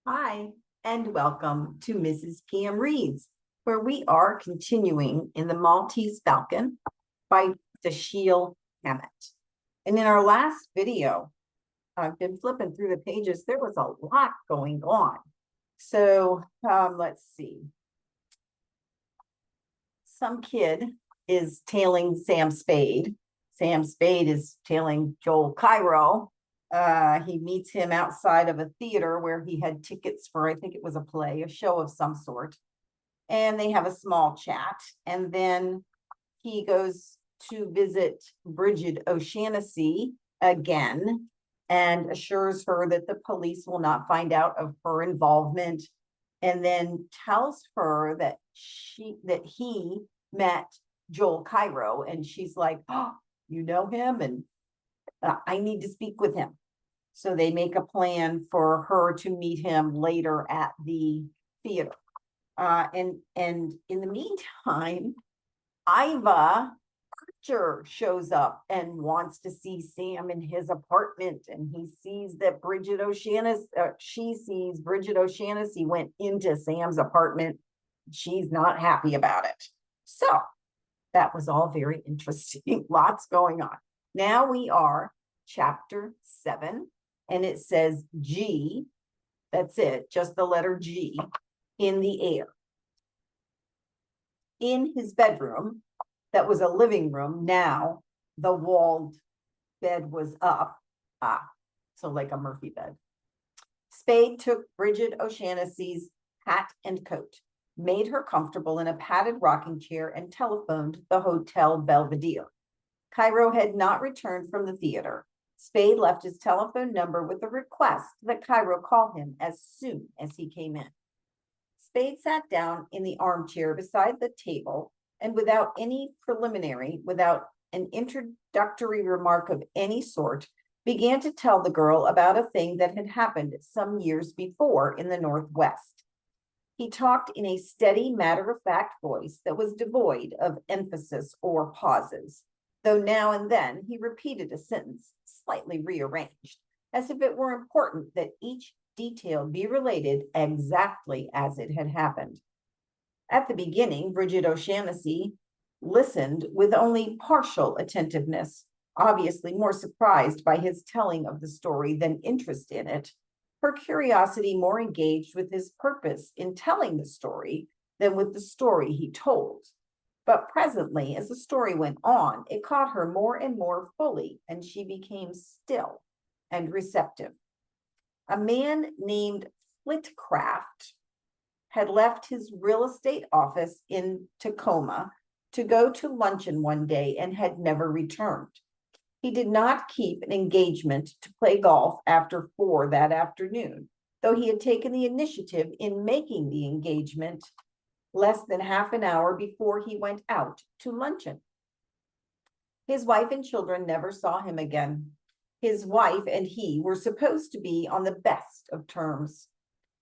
Hi, and welcome to Mrs. PM Reads, where we are continuing in the Maltese Falcon by Dashiell Hammett. And in our last video, I've been flipping through the pages. There was a lot going on. So let's see. Some kid is tailing Sam Spade. Sam Spade is tailing Joel Cairo. He meets him outside of a theater where he had tickets for, I think it was a play, a show of some sort. And they have a small chat. And then he goes to visit Briged O'Shaughnessy again and assures her that the police will not find out of her involvement, and then tells her that he met Joel Cairo, and she's like, oh, you know him, and I need to speak with him. So they make a plan for her to meet him later at the theater. And in the meantime, Iva Archer shows up and wants to see Sam in his apartment, and he sees that she sees Briged O'Shaughnessy went into Sam's apartment. She's not happy about it. So that was all very interesting. Lots going on. Now we are chapter 7, and it says G. That's it, just the letter G in the air. In his bedroom, that was a living room, now the walled bed was up. So like a Murphy bed. Spade took Briged O'Shaughnessy's hat and coat, made her comfortable in a padded rocking chair, and telephoned the Hotel Belvedere. Cairo had not returned from the theater. Spade left his telephone number with a request that Cairo call him as soon as he came in. Spade sat down in the armchair beside the table, and without an introductory remark of any sort, began to tell the girl about a thing that had happened some years before in the Northwest. He talked in a steady, matter-of-fact voice that was devoid of emphasis or pauses, though now and then he repeated a sentence slightly rearranged, as if it were important that each detail be related exactly as it had happened. At the beginning, Briged O'Shaughnessy listened with only partial attentiveness, obviously more surprised by his telling of the story than interest in it, her curiosity more engaged with his purpose in telling the story than with the story he told. But presently, as the story went on, it caught her more and more fully, and she became still and receptive. A man named Flitcraft had left his real estate office in Tacoma to go to luncheon one day and had never returned. He did not keep an engagement to play golf after 4 that afternoon, though he had taken the initiative in making the engagement less than half an hour before he went out to luncheon. His wife and children never saw him again. His wife and he were supposed to be on the best of terms.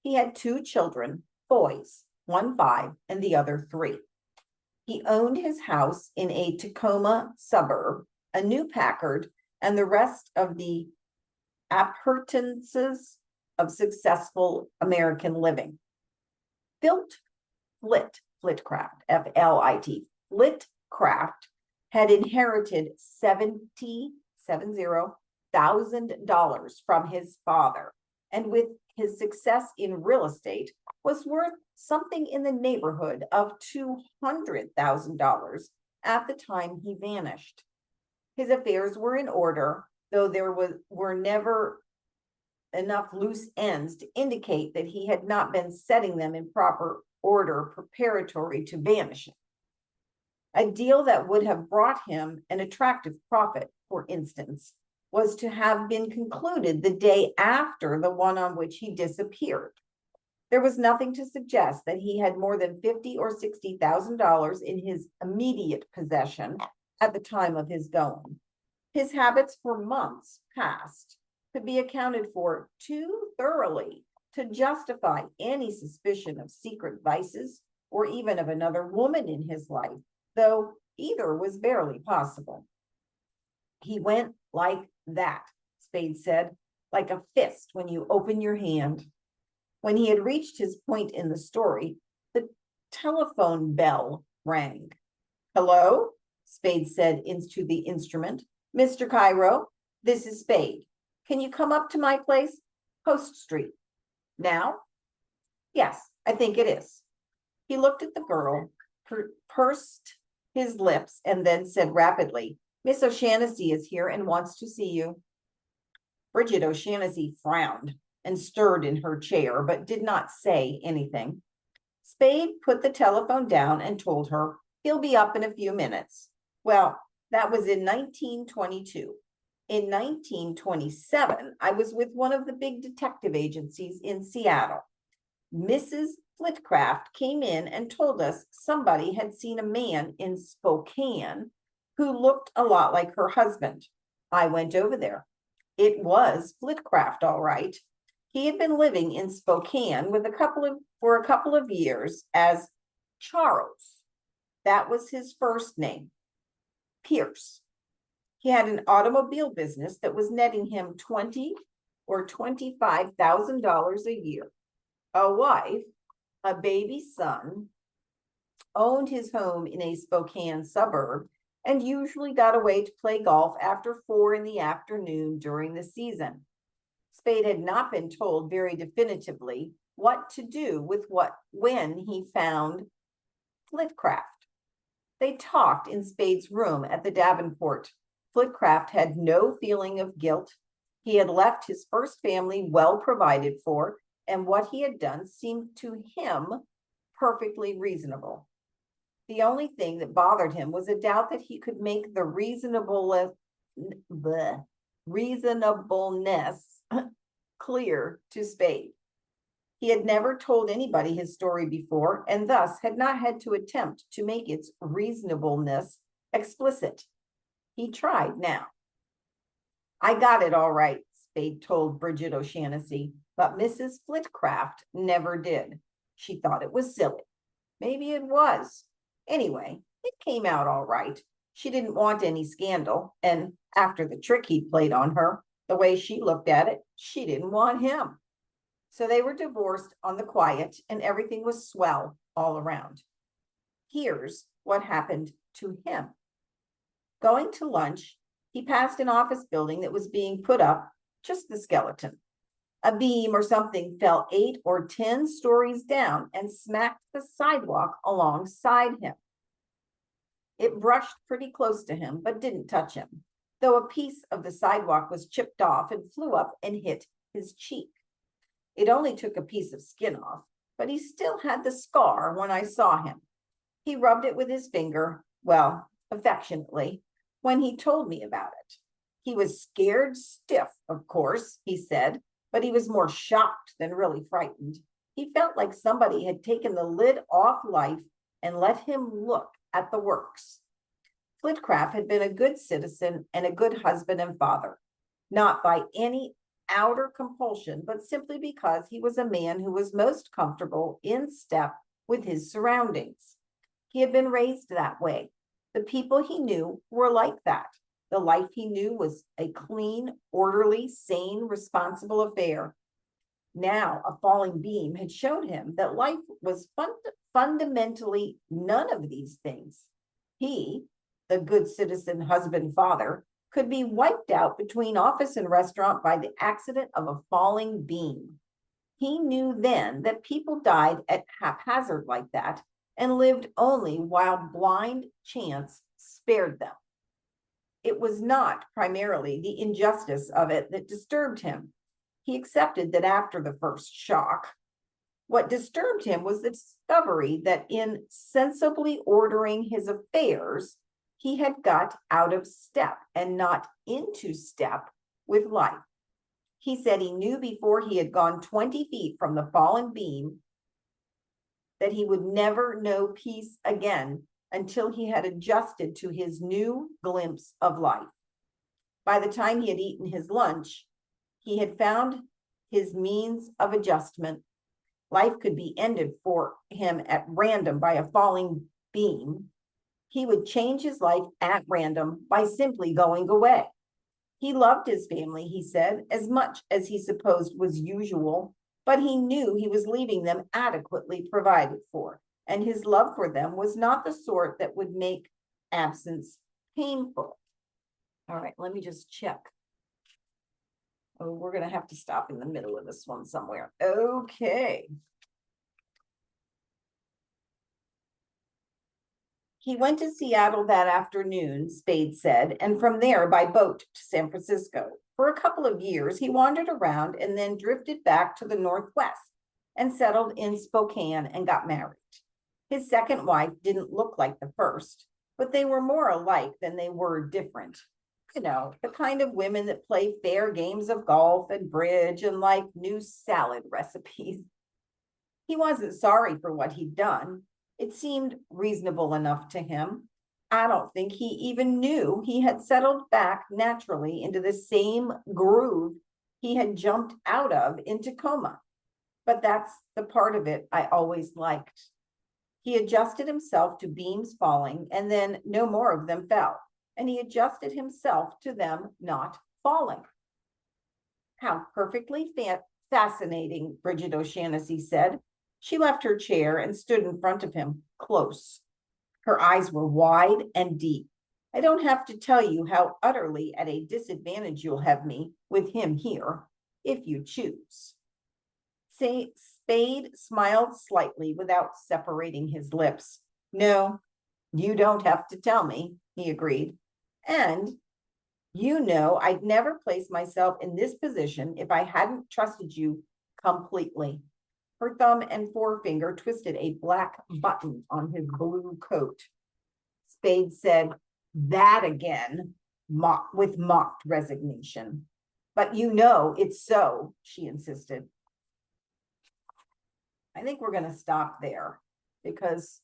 He had 2 children, boys, one 5 and the other 3. He owned his house in a Tacoma suburb, a new Packard, and the rest of the appurtenances of successful American living. Flitcraft, F-L-I-T, Flitcraft had inherited $70,000 from his father, and with his success in real estate, was worth something in the neighborhood of $200,000 at the time he vanished. His affairs were in order, though there were never enough loose ends to indicate that he had not been setting them in proper order preparatory to vanishing. A deal that would have brought him an attractive profit, for instance, was to have been concluded the day after the one on which he disappeared. There was nothing to suggest that he had more than $50,000 or $60,000 in his immediate possession at the time of his going. His habits for months past could be accounted for too thoroughly to justify any suspicion of secret vices or even of another woman in his life, though either was barely possible. He went like that, Spade said, like a fist when you open your hand. When he had reached his point in the story, the telephone bell rang. "Hello?" Spade said into the instrument. "Mr. Cairo, this is Spade. Can you come up to my place? Post Street. Now?" "Yes, I think it is." He looked at the girl, pursed his lips, and then said rapidly, "Miss O'Shaughnessy is here and wants to see you." Brigid O'Shaughnessy frowned and stirred in her chair, but did not say anything. Spade put the telephone down and told her, "He'll be up in a few minutes." Well, that was in 1922. In 1927, I was with one of the big detective agencies in Seattle. Mrs. Flitcraft came in and told us somebody had seen a man in Spokane who looked a lot like her husband. I went over there. It was Flitcraft, all right. He had been living in Spokane for a couple of years as Charles. That was his first name, Pierce. He had an automobile business that was netting him $20,000 or $25,000 a year. A wife, a baby son, owned his home in a Spokane suburb, and usually got away to play golf after 4 p.m. during the season. Spade had not been told very definitively what to do with when he found Flitcraft. They talked in Spade's room at the Davenport. Flitcraft had no feeling of guilt. He had left his first family well provided for, and what he had done seemed to him perfectly reasonable. The only thing that bothered him was a doubt that he could make the reasonableness clear to Spade. He had never told anybody his story before, and thus had not had to attempt to make its reasonableness explicit. He tried now. "I got it all right," Spade told Brigid O'Shaughnessy, but Mrs. Flitcraft never did. She thought it was silly. Maybe it was. Anyway, it came out all right. She didn't want any scandal, and after the trick he played on her, the way she looked at it, she didn't want him. So they were divorced on the quiet, and everything was swell all around. Here's what happened to him. Going to lunch, he passed an office building that was being put up, just the skeleton. A beam or something fell 8 or 10 stories down and smacked the sidewalk alongside him. It brushed pretty close to him, but didn't touch him, though a piece of the sidewalk was chipped off and flew up and hit his cheek. It only took a piece of skin off, but he still had the scar when I saw him. He rubbed it with his finger, well, affectionately, when he told me about it. He was scared stiff, of course, he said, but he was more shocked than really frightened. He felt like somebody had taken the lid off life and let him look at the works. Flitcraft had been a good citizen and a good husband and father, not by any outer compulsion, but simply because he was a man who was most comfortable in step with his surroundings. He had been raised that way. The people he knew were like that. The life he knew was a clean, orderly, sane, responsible affair. Now, a falling beam had shown him that life was fundamentally none of these things. He, the good citizen, husband, father, could be wiped out between office and restaurant by the accident of a falling beam. He knew then that people died at haphazard like that and lived only while blind chance spared them. It was not primarily the injustice of it that disturbed him. He accepted that after the first shock. What disturbed him was the discovery that in sensibly ordering his affairs, he had got out of step and not into step with life. He said he knew before he had gone 20 feet from the fallen beam that he would never know peace again until he had adjusted to his new glimpse of life. By the time he had eaten his lunch, he had found his means of adjustment. Life could be ended for him at random by a falling beam. He would change his life at random by simply going away. He loved his family, he said, as much as he supposed was usual, but he knew he was leaving them adequately provided for, and his love for them was not the sort that would make absence painful. All right, let me just check. Oh, we're going to have to stop in the middle of this one somewhere. Okay. He went to Seattle that afternoon, Spade said, and from there by boat to San Francisco. For a couple of years, he wandered around and then drifted back to the Northwest and settled in Spokane and got married. His second wife didn't look like the first, but they were more alike than they were different. You know, the kind of women that play fair games of golf and bridge and like new salad recipes. He wasn't sorry for what he'd done. It seemed reasonable enough to him. I don't think he even knew he had settled back naturally into the same groove he had jumped out of in Tacoma. But that's the part of it I always liked. He adjusted himself to beams falling, and then no more of them fell. And he adjusted himself to them not falling. How perfectly fascinating, Brigid O'Shaughnessy said. She left her chair and stood in front of him, close. Her eyes were wide and deep. I don't have to tell you how utterly at a disadvantage you'll have me with him here, if you choose. Spade smiled slightly without separating his lips. No, you don't have to tell me, he agreed. And you know I'd never place myself in this position if I hadn't trusted you completely. Her thumb and forefinger twisted a black button on his blue coat. Spade said, that again, with mocked resignation. But you know it's so, she insisted. I think we're going to stop there because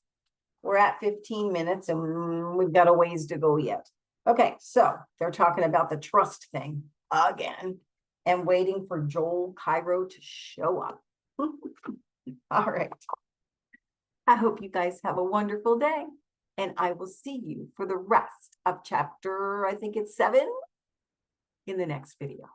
we're at 15 minutes and we've got a ways to go yet. Okay, so they're talking about the trust thing again and waiting for Joel Cairo to show up. All right. I hope you guys have a wonderful day, and I will see you for the rest of chapter, I think it's 7, in the next video.